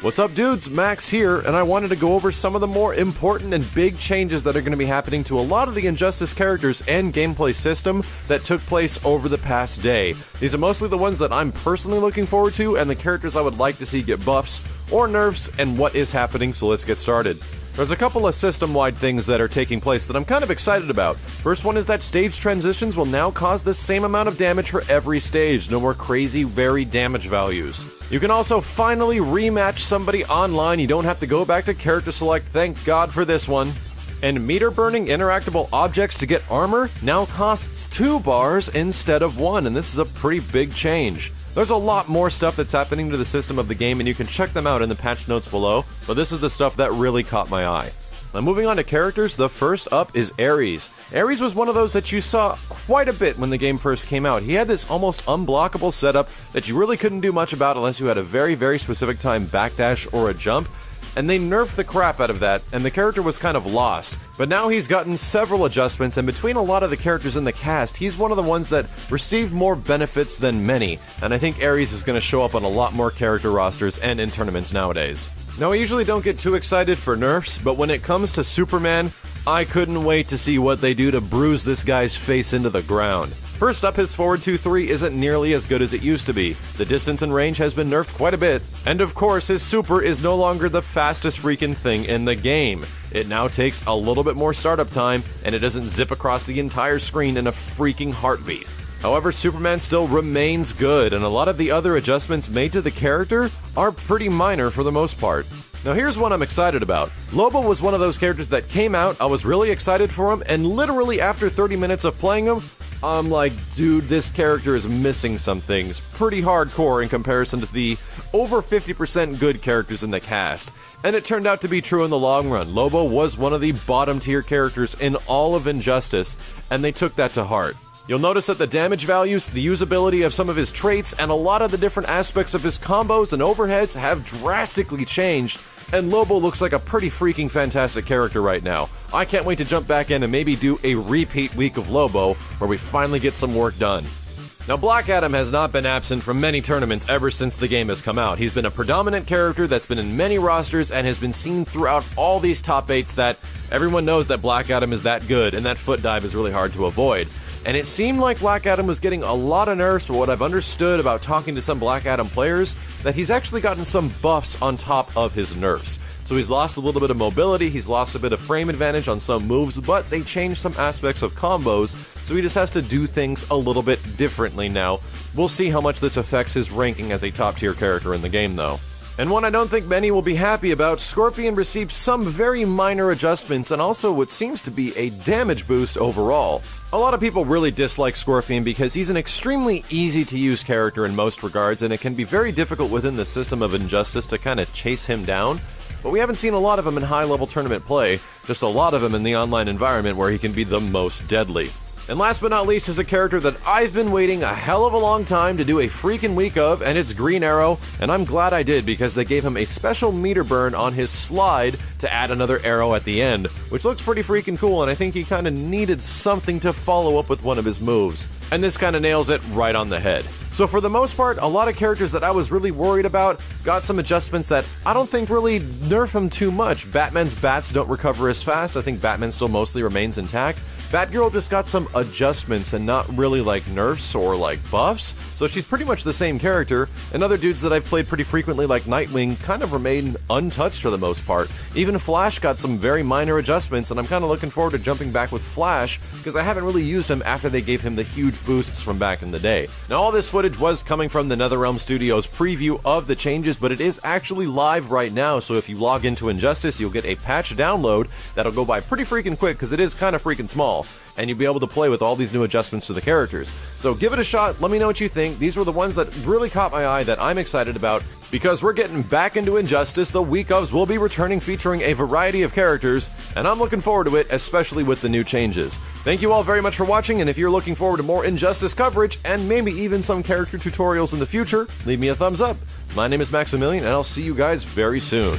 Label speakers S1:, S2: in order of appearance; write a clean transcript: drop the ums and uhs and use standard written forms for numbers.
S1: What's up dudes, Max here, and I wanted to go over some of the more important and big changes that are going to be happening to a lot of the Injustice characters and gameplay system that took place over the past day. These are mostly the ones that I'm personally looking forward to, and the characters I would like to see get buffs or nerfs, and what is happening, so let's get started. There's a couple of system-wide things that are taking place that I'm kind of excited about. First one is that stage transitions will now cause the same amount of damage for every stage, no more crazy varied damage values. You can also finally rematch somebody online, you don't have to go back to character select, thank God for this one. And meter-burning interactable objects to get armor now costs 2 bars instead of 1, and this is a pretty big change. There's a lot more stuff that's happening to the system of the game, and you can check them out in the patch notes below, but this is the stuff that really caught my eye. Now moving on to characters, the first up is Ares. Ares was one of those that you saw quite a bit when the game first came out. He had this almost unblockable setup that you really couldn't do much about unless you had a very, very specific time backdash or a jump, and they nerfed the crap out of that, and the character was kind of lost. But now he's gotten several adjustments, and between a lot of the characters in the cast, he's one of the ones that received more benefits than many, and I think Ares is going to show up on a lot more character rosters and in tournaments nowadays. Now I usually don't get too excited for nerfs, but when it comes to Superman, I couldn't wait to see what they do to bruise this guy's face into the ground. First up, his forward 2-3 isn't nearly as good as it used to be. The distance and range has been nerfed quite a bit. And of course, his super is no longer the fastest freaking thing in the game. It now takes a little bit more startup time, and it doesn't zip across the entire screen in a freaking heartbeat. However, Superman still remains good, and a lot of the other adjustments made to the character are pretty minor for the most part. Now here's what I'm excited about. Lobo was one of those characters that came out, I was really excited for him, and literally after 30 minutes of playing him, I'm like, dude, this character is missing some things pretty hardcore in comparison to the over 50% good characters in the cast. And it turned out to be true in the long run. Lobo was one of the bottom tier characters in all of Injustice, and they took that to heart. You'll notice that the damage values, the usability of some of his traits, and a lot of the different aspects of his combos and overheads have drastically changed, and Lobo looks like a pretty freaking fantastic character right now. I can't wait to jump back in and maybe do a repeat week of Lobo, where we finally get some work done. Now Black Adam has not been absent from many tournaments ever since the game has come out. He's been a predominant character that's been in many rosters and has been seen throughout all these top 8s that everyone knows that Black Adam is that good, and that foot dive is really hard to avoid. And it seemed like Black Adam was getting a lot of nerfs, for what I've understood about talking to some Black Adam players, that he's actually gotten some buffs on top of his nerfs. So he's lost a little bit of mobility, he's lost a bit of frame advantage on some moves, but they changed some aspects of combos, so he just has to do things a little bit differently now. We'll see how much this affects his ranking as a top tier character in the game though. And one I don't think many will be happy about, Scorpion received some very minor adjustments and also what seems to be a damage boost overall. A lot of people really dislike Scorpion because he's an extremely easy to use character in most regards, and it can be very difficult within the system of Injustice to kind of chase him down. But we haven't seen a lot of him in high-level tournament play, just a lot of him in the online environment where he can be the most deadly. And last but not least is a character that I've been waiting a hell of a long time to do a freaking week of, and it's Green Arrow, and I'm glad I did because they gave him a special meter burn on his slide to add another arrow at the end, which looks pretty freaking cool, and I think he kind of needed something to follow up with one of his moves. And this kind of nails it right on the head. So for the most part, a lot of characters that I was really worried about got some adjustments that I don't think really nerf them too much. Batman's bats don't recover as fast, I think Batman still mostly remains intact. Batgirl just got some adjustments and not really like nerfs or like buffs, so she's pretty much the same character, and other dudes that I've played pretty frequently like Nightwing kind of remain untouched for the most part. Even Flash got some very minor adjustments, and I'm kind of looking forward to jumping back with Flash, because I haven't really used him after they gave him the huge boosts from back in the day. Now all this footage was coming from the NetherRealm Studios preview of the changes, but it is actually live right now, so if you log into Injustice, you'll get a patch download that'll go by pretty freaking quick, because it is kind of freaking small, and you'll be able to play with all these new adjustments to the characters. So give it a shot, let me know what you think. These were the ones that really caught my eye that I'm excited about, because we're getting back into Injustice. The week ofs will be returning, featuring a variety of characters, and I'm looking forward to it, especially with the new changes. Thank you all very much for watching, and if you're looking forward to more Injustice coverage, and maybe even some character tutorials in the future, leave me a thumbs up. My name is Maximilian, and I'll see you guys very soon.